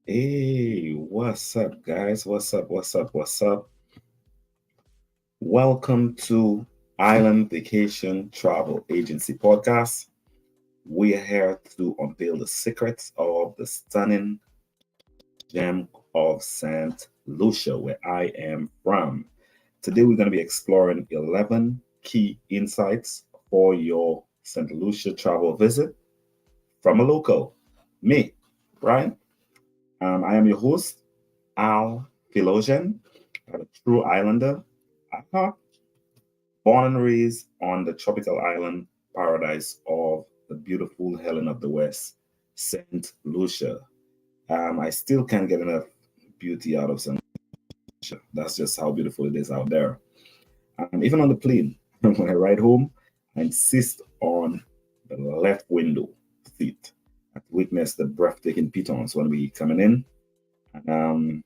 Hey, what's up, guys? What's up? What's up? What's up? Welcome to Island Vacation Travel Agency Podcast. We are here to unveil the secrets of the stunning gem of Saint Lucia, where I am from. Today, we're going to be exploring 11 key insights for your Saint Lucia travel visit from a local, me, right? I am your host, Al Philogene, a true islander, uh, born and raised on the tropical island paradise of the beautiful Helen of the West, Saint Lucia. I still can't get enough beauty out of Saint Lucia. That's just how beautiful it is out there. Even on the plane, when I ride home, I insist on the left window seat. I witness the breathtaking pitons when we coming in. And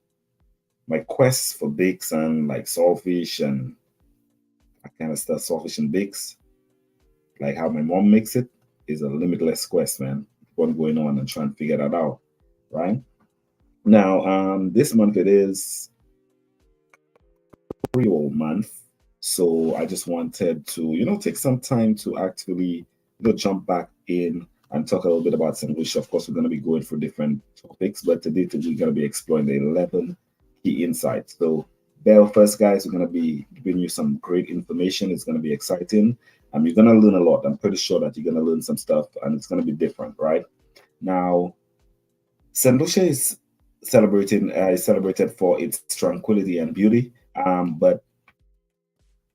my quest for bakes and like saltfish and that kind of stuff, saltfish and bakes, like how my mom makes it, is a limitless quest, man. What going on and trying to figure that out, right? Now, this month it is Creole month, so I just wanted to, take some time to actually, jump back in and talk a little bit about St. Lucia. Of course, we're going to be going through different topics, but today we're going to be exploring the 11 key insights. So, bear with us, guys. We're going to be giving you some great information. It's going to be exciting. You're going to learn a lot. I'm pretty sure that you're going to learn some stuff, and it's going to be different, right? Now, St. Lucia is celebrated for its tranquility and beauty. But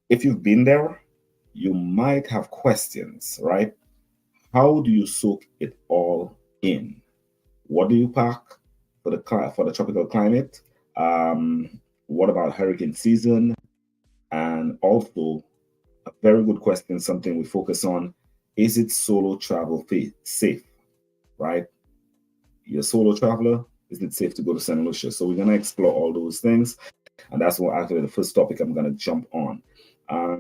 if you've been there, you might have questions, right? How do you soak it all in? What do you pack for the tropical climate? What about hurricane season? And also, a very good question, something we focus on: is it solo travel safe? Right? You're a solo traveler. Is it safe to go to St. Lucia? So we're gonna explore all those things, and that's what actually the first topic I'm gonna jump on.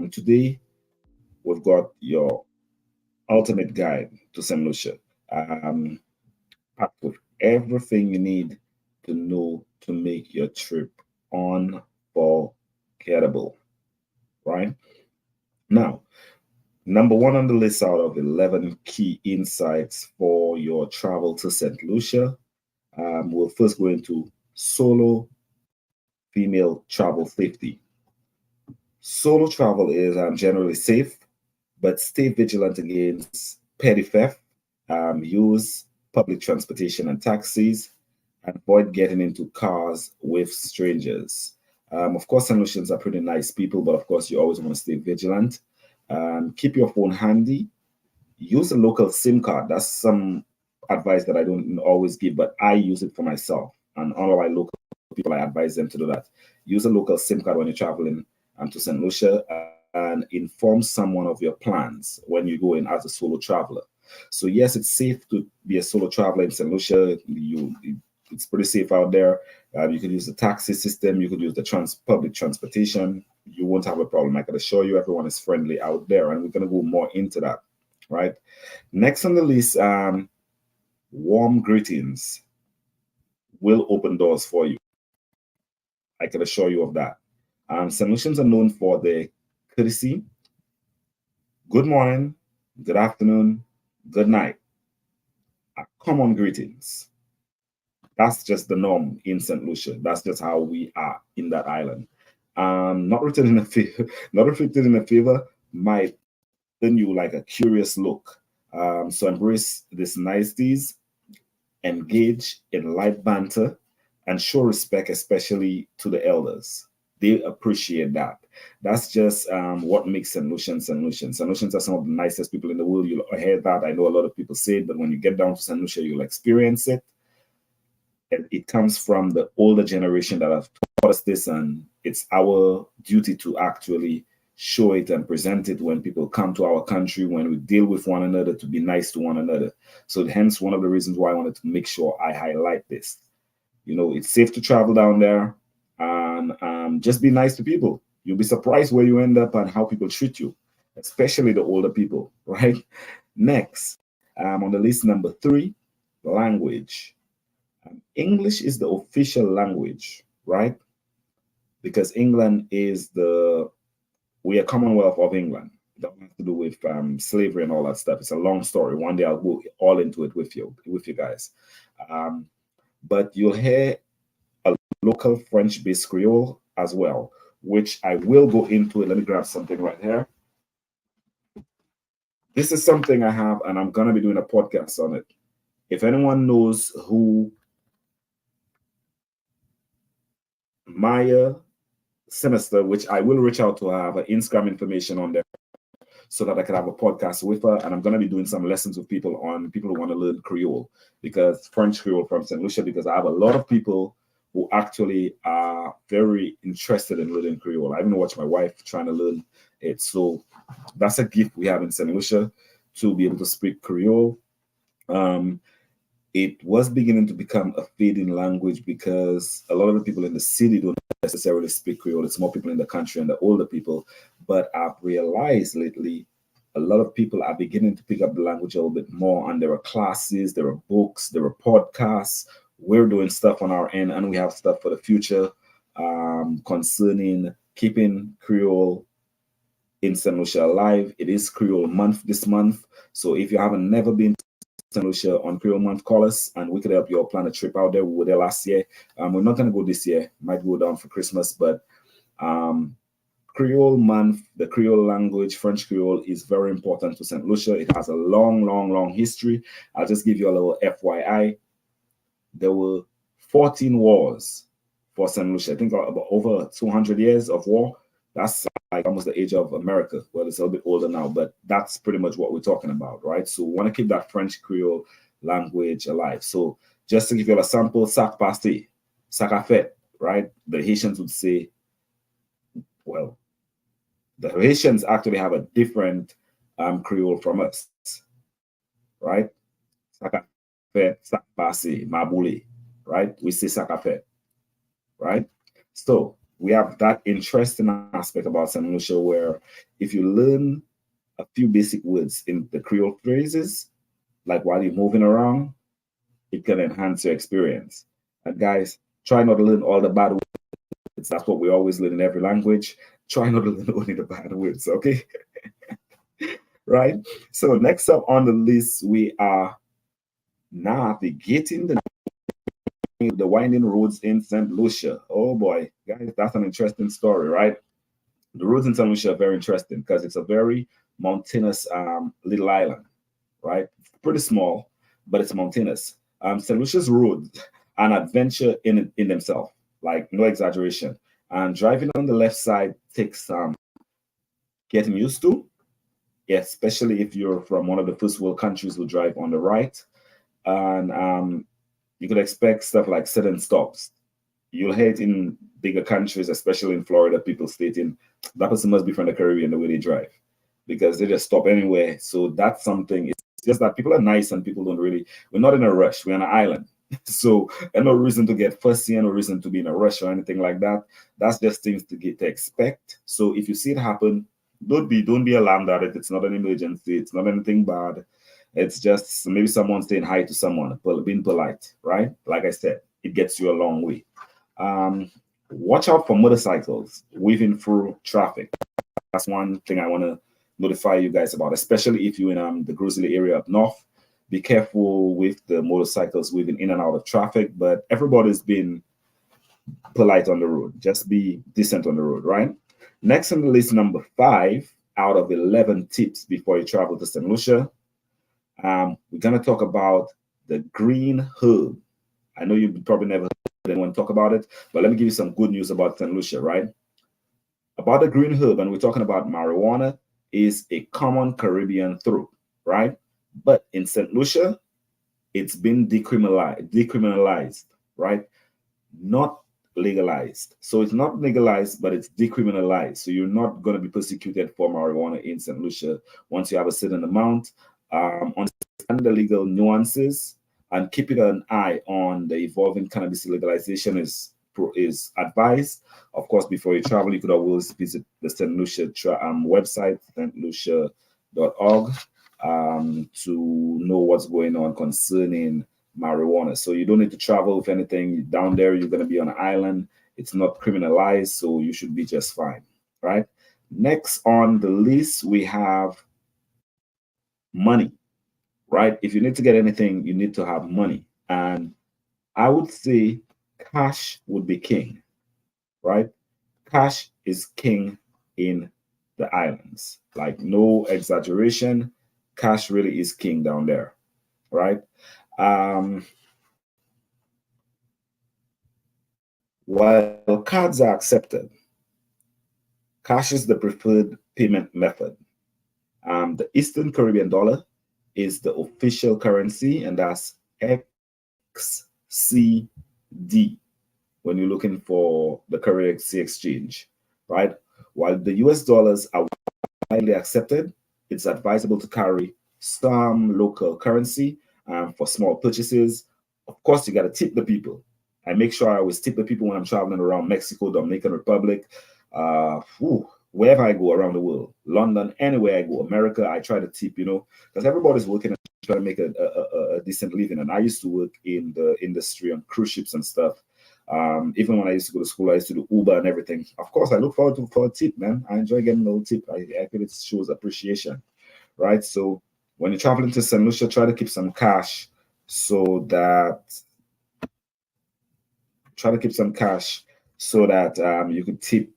Today we've got your ultimate guide to St. Lucia, um, packed with everything you need to know to make your trip unforgettable. Right now, number one on the list out of 11 key insights for your travel to St. Lucia, we'll first go into solo female travel safety. Solo travel is generally safe, but stay vigilant against petty theft, use public transportation and taxis, and avoid getting into cars with strangers. Of course, St. Lucians are pretty nice people, but of course, you always want to stay vigilant. Keep your phone handy. Use a local SIM card. That's some advice that I don't always give, but I use it for myself. And all of my local people, I advise them to do that. Use a local SIM card when you're traveling to St. Lucia and inform someone of your plans when you go in as a solo traveler. So yes, it's safe to be a solo traveler in St. Lucia. It's pretty safe out there. You could use the taxi system. You could use the public transportation. You won't have a problem. I can assure you, everyone is friendly out there, and we're going to go more into that. Right. Next on the list, warm greetings will open doors for you. I can assure you of that. St. Lucians are known for their courtesy. Good morning, good afternoon, good night. Common greetings. That's just the norm in St. Lucia. That's just how we are in that island. Not written in a favor, not written in a favor might turn you like a curious look. So embrace these niceties, engage in light banter, and show respect, especially to the elders. They appreciate that. That's just what makes St. Lucians St. Lucians. St. Lucians are some of the nicest people in the world. You'll hear that. I know a lot of people say it, but when you get down to St. Lucia, you'll experience it. And it comes from the older generation that have taught us this, and it's our duty to actually show it and present it when people come to our country, when we deal with one another, to be nice to one another. So hence one of the reasons why I wanted to make sure I highlight this. It's safe to travel down there, and just be nice to people. You'll be surprised where you end up and how people treat you, especially the older people, right? Next, on the list, number 3, language. English is the official language, right? Because England is we are Commonwealth of England. It doesn't have to do with slavery and all that stuff. It's a long story. One day I'll go all into it with you guys. But you'll hear a local French-based Creole as well, which I will go into it. Let me grab something right here. This is something I have, and I'm gonna be doing a podcast on it. If anyone knows who Maya Semester, which I will reach out to her, have her Instagram information on there so that I can have a podcast with her. And I'm going to be doing some lessons with people who want to learn Creole, because French Creole from Saint Lucia, because I have a lot of people who actually are very interested in learning Creole. I even watch my wife trying to learn it. So that's a gift we have in Saint Lucia, to be able to speak Creole. It was beginning to become a fading language because a lot of the people in the city don't necessarily speak Creole. It's more people in the country and the older people. But I've realized lately, a lot of people are beginning to pick up the language a little bit more. And there are classes, there are books, there are podcasts. We're doing stuff on our end, and we have stuff for the future concerning keeping Creole in Saint Lucia alive. It is Creole month this month. So if you haven't never been Saint Lucia on Creole Month, call us and we could help you all plan a trip out there. We were there last year. We're not going to go this year. Might go down for Christmas, but Creole Month, the Creole language, French Creole, is very important to Saint Lucia. It has a long history. I'll just give you a little FYI. There were 14 wars for Saint Lucia. I think about over 200 years of war. That's like almost the age of America. Well, it's a little bit older now, but that's pretty much what we're talking about, right? So we want to keep that French Creole language alive. So just to give you a sample, sac passe, sac à fête, right? The Haitians would say, well, the Haitians actually have a different Creole from us, right? Sac à fête, sac passe, maboule, right? We say sac à fête, right? So we have that interesting aspect about Saint Lucia, where if you learn a few basic words in the Creole phrases, like while you're moving around, it can enhance your experience. And guys, try not to learn all the bad words. That's what we always learn in every language. Try not to learn only the bad words, okay? Right? So next up on the list, we are navigating the winding roads in Saint Lucia. Oh boy, guys, that's an interesting story, right? The roads in Saint Lucia are very interesting because it's a very mountainous little island, right? Pretty small, but it's mountainous. Saint Lucia's roads, an adventure in themselves, like no exaggeration. And driving on the left side takes getting used to, especially if you're from one of the first world countries who drive on the right. And you could expect stuff like sudden stops. You'll hear it in bigger countries, especially in Florida, people stating that person must be from the Caribbean the way they drive, because they just stop anywhere. So that's something. It's just that people are nice and people don't really, we're not in a rush. We're on an island. So there's no reason to get fussy and no reason to be in a rush or anything like that. That's just things to expect. So if you see it happen, don't be alarmed at it. It's not an emergency. It's not anything bad. It's just maybe someone saying hi to someone, being polite, right? Like I said, it gets you a long way. Watch out for motorcycles weaving through traffic. That's one thing I want to notify you guys about, especially if you're in the Grizzly area up north. Be careful with the motorcycles weaving in and out of traffic, but everybody's been polite on the road. Just be decent on the road, right? Next on the list, number 5 out of 11 tips before you travel to St. Lucia. We're going to talk about the green herb. I know you've probably never heard anyone talk about it, but let me give you some good news about St. Lucia, right? About the green herb, and we're talking about marijuana, is a common Caribbean fruit, right? But in St. Lucia, it's been decriminalized, right? Not legalized. So it's not legalized, but it's decriminalized. So you're not going to be persecuted for marijuana in St. Lucia once you have a certain amount. Understand the legal nuances and keeping an eye on the evolving cannabis legalization is advised. Of course, before you travel, you could always visit the St. Lucia website, stlucia.org, to know what's going on concerning marijuana. So you don't need to travel with anything down there. You're going to be on an island. It's not criminalized, so you should be just fine, right? Next on the list, we have money, right? If you need to get anything, you need to have money. And I would say cash would be king, right? Cash is king in the islands. Like, no exaggeration, cash really is king down there, right? Um, while cards are accepted, cash is the preferred payment method. The Eastern Caribbean dollar is the official currency, and that's XCD when you're looking for the currency exchange, right? While the US dollars are widely accepted, it's advisable to carry some local currency for small purchases. Of course, you got to tip the people. I make sure I always tip the people when I'm traveling around Mexico, Dominican Republic, wherever I go around the world, London, anywhere I go, America, I try to tip, because everybody's working and trying to make a decent living. And I used to work in the industry on cruise ships and stuff. Even when I used to go to school, I used to do Uber and everything. Of course, I look forward to for a tip, man. I enjoy getting a little tip. I feel it shows appreciation, right? So when you're traveling to St. Lucia, try to keep some cash so that you could tip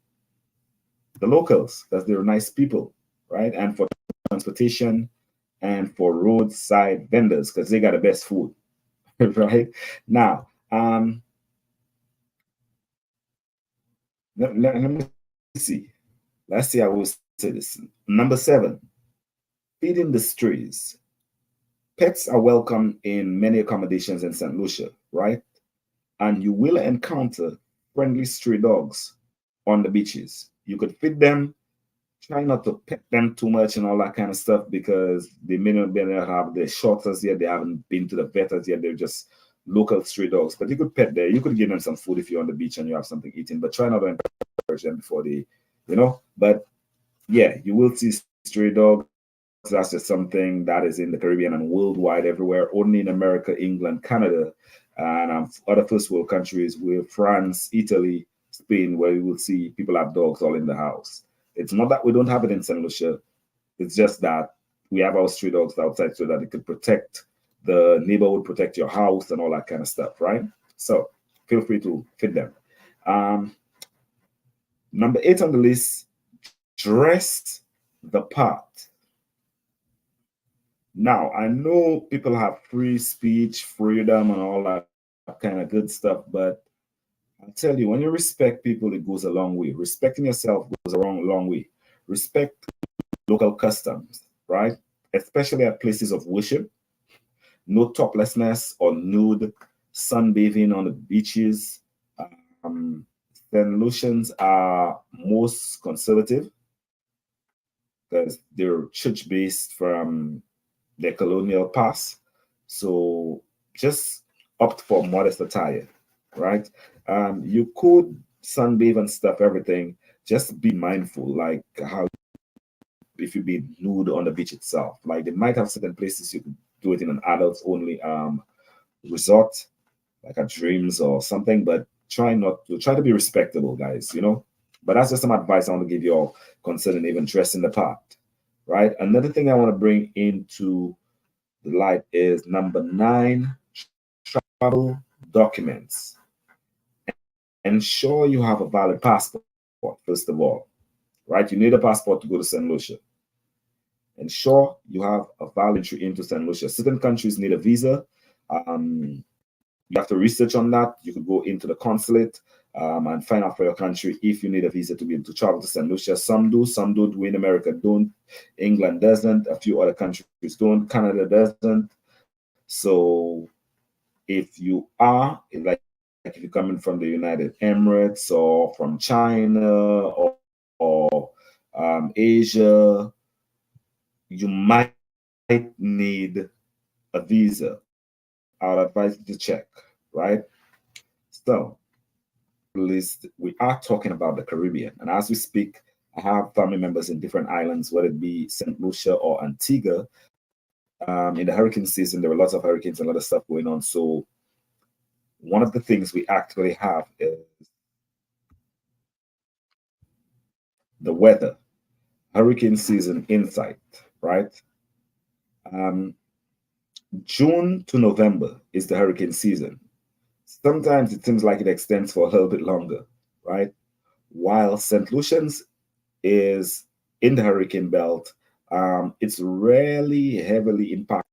the locals because they're nice people, right? And for transportation and for roadside vendors because they got the best food, right? Now, let me see. Let's see, I will say this. Number 7, feeding the strays. Pets are welcome in many accommodations in St. Lucia, right? And you will encounter friendly stray dogs on the beaches. You could feed them, try not to pet them too much and all that kind of stuff because they may not have the shelters yet. They haven't been to the vet yet. They're just local stray dogs. But you could pet there. You could give them some food if you're on the beach and you have something eating. But try not to encourage them before they, But yeah, you will see stray dogs. That's just something that is in the Caribbean and worldwide everywhere. Only in America, England, Canada, and other first world countries with France, Italy, Spain, where you will see people have dogs all in the house. It's not that we don't have it in St. Lucia. It's just that we have our stray dogs outside so that it could protect the neighborhood, protect your house, and all that kind of stuff, right? So feel free to feed them. Number 8 on the list, dress the part. Now, I know people have free speech, freedom, and all that kind of good stuff, but I'll tell you, when you respect people, it goes a long way. Respecting yourself goes a long way. Respect local customs, right? Especially at places of worship. No toplessness or nude sunbathing on the beaches. St. Lucians are most conservative because they're church-based from their colonial past. So just opt for modest attire, right? You could sunbathe and stuff, everything. Just be mindful, like how if you be nude on the beach itself. Like they might have certain places you could do it in an adults only resort, like a Dreams or something, but try to be respectable, guys, But that's just some advice I want to give you all concerning even dressing the part, right? Another thing I want to bring into the light is number 9, travel documents. Ensure you have a valid passport, first of all, right? You need a passport to go to St. Lucia. Ensure you have a valid entry into St. Lucia. Certain countries need a visa. You have to research on that. You could go into the consulate and find out for your country if you need a visa to be able to travel to St. Lucia. Some do, some don't. We in America don't. England doesn't. A few other countries don't. Canada doesn't. So if you are, like if you're coming from the United Emirates or from China or Asia, you might need a visa. I would advise you to check, right? So, list, we are talking about the Caribbean. And as we speak, I have family members in different islands, whether it be St. Lucia or Antigua. in the hurricane season, there were lots of hurricanes and a lot of stuff going on. So one of the things we actually have is the weather, hurricane season insight, right? June to November is the hurricane season. Sometimes it seems like it extends for a little bit longer, right? While St. Lucia's is in the hurricane belt, it's rarely heavily impacted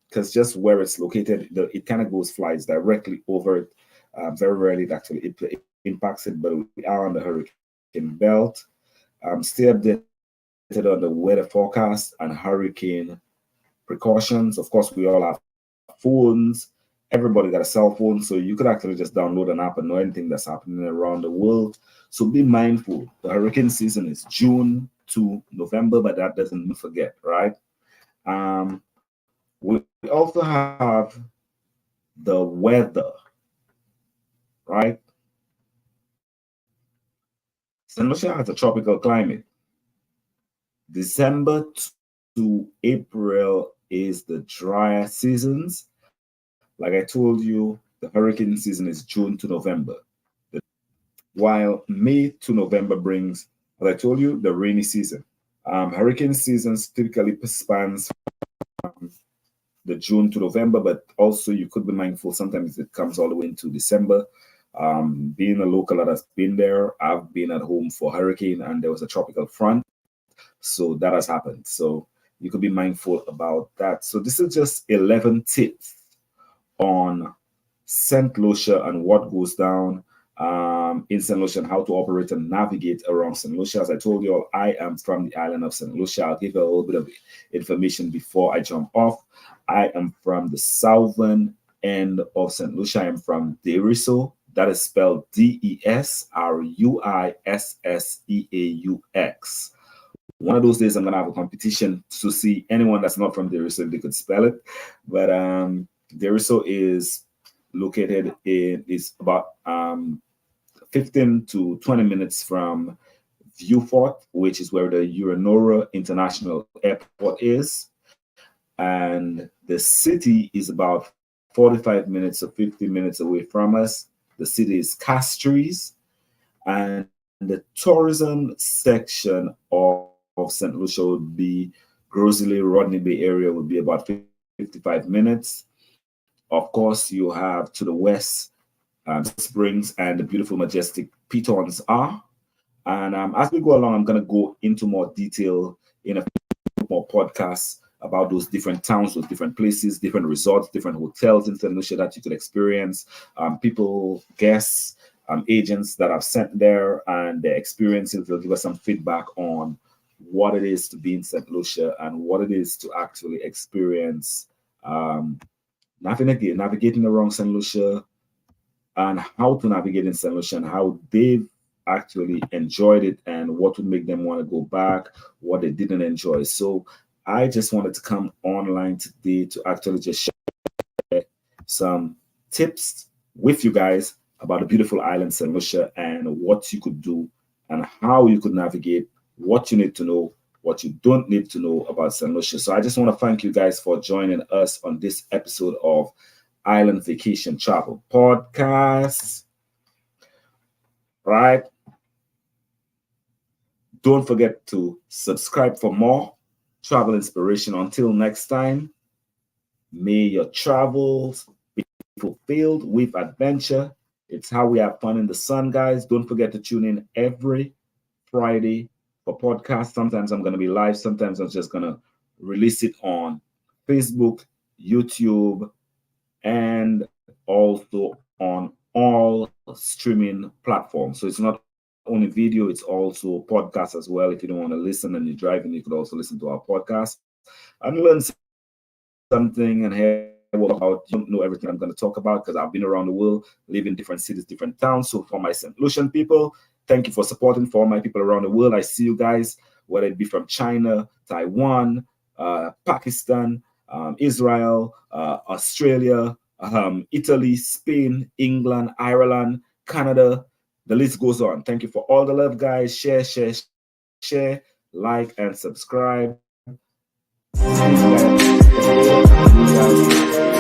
because just where it's located, it kind of flies directly over it. Very rarely it impacts it, but we are on the hurricane belt. Stay updated on the weather forecast and hurricane precautions. Of course, we all have phones. Everybody got a cell phone, so you could actually just download an app and know anything that's happening around the world. So be mindful. The hurricane season is June to November, but that doesn't forget, right? We also have the weather, right? St. Lucia has a tropical climate. December to April is the drier seasons. Like I told you, the hurricane season is June to November. While May to November brings, as I told you, the rainy season. Hurricane seasons typically spans from the June to November, but also you could be mindful sometimes it comes all the way into December. Being a local that has been there, I've been at home for hurricane and there was a tropical front. So that has happened. So you could be mindful about that. So this is just 11 tips on St. Lucia and what goes down in St. Lucia and how to operate and navigate around St. Lucia. As I told you all, I am from the island of St. Lucia. I'll give you a little bit of information before I jump off. I am from the southern end of St. Lucia. I am from Deriso. That is spelled Desruisseux. One of those days, I'm going to have a competition to see anyone that's not from Deriso if they could spell it. But Deriso is located is about 15 to 20 minutes from Viewfort, which is where the Uranora International Airport is. And the city is about 45 minutes or 50 minutes away from us. The city is Castries. And the tourism section of St. Lucia would be Grosley, Rodney Bay area would be about 55 minutes. Of course, you have to the west Springs and the beautiful, majestic Pitons are. And as we go along, I'm going to go into more detail in a few more podcasts about those different towns, those different places, different resorts, different hotels in St. Lucia that you could experience. People, guests, agents that I've sent there and their experiences. They'll give us some feedback on what it is to be in St. Lucia and what it is to actually experience navigating around St. Lucia and how to navigate in St. Lucia and how they've actually enjoyed it and what would make them want to go back, what they didn't enjoy. So I just wanted to come online today to actually just share some tips with you guys about the beautiful island St. Lucia and what you could do and how you could navigate, what you need to know, what you don't need to know about St. Lucia. So I just want to thank you guys for joining us on this episode of Island Vacation Travel Podcast. Right? Don't forget to subscribe for more travel inspiration. Until next time, may your travels be fulfilled with adventure. It's how we have fun in the sun, guys. Don't forget to tune in every Friday for podcasts. Sometimes I'm going to be live. Sometimes I'm just going to release it on Facebook, YouTube, and also on all streaming platforms. So it's not only video, it's also podcast as well. If you don't want to listen and you're driving, you could also listen to our podcast and learn something and hear about. You don't know everything I'm going to talk about because I've been around the world, live in different cities, different towns. So for my St. Lucian people, thank you for supporting. For all my people around the world, I see you guys, whether it be from China, Taiwan, Pakistan, Israel, Australia, Italy, Spain, England, Ireland, Canada. The list goes on. Thank you for all the love, guys. Share, like, and subscribe. See you guys. Yeah.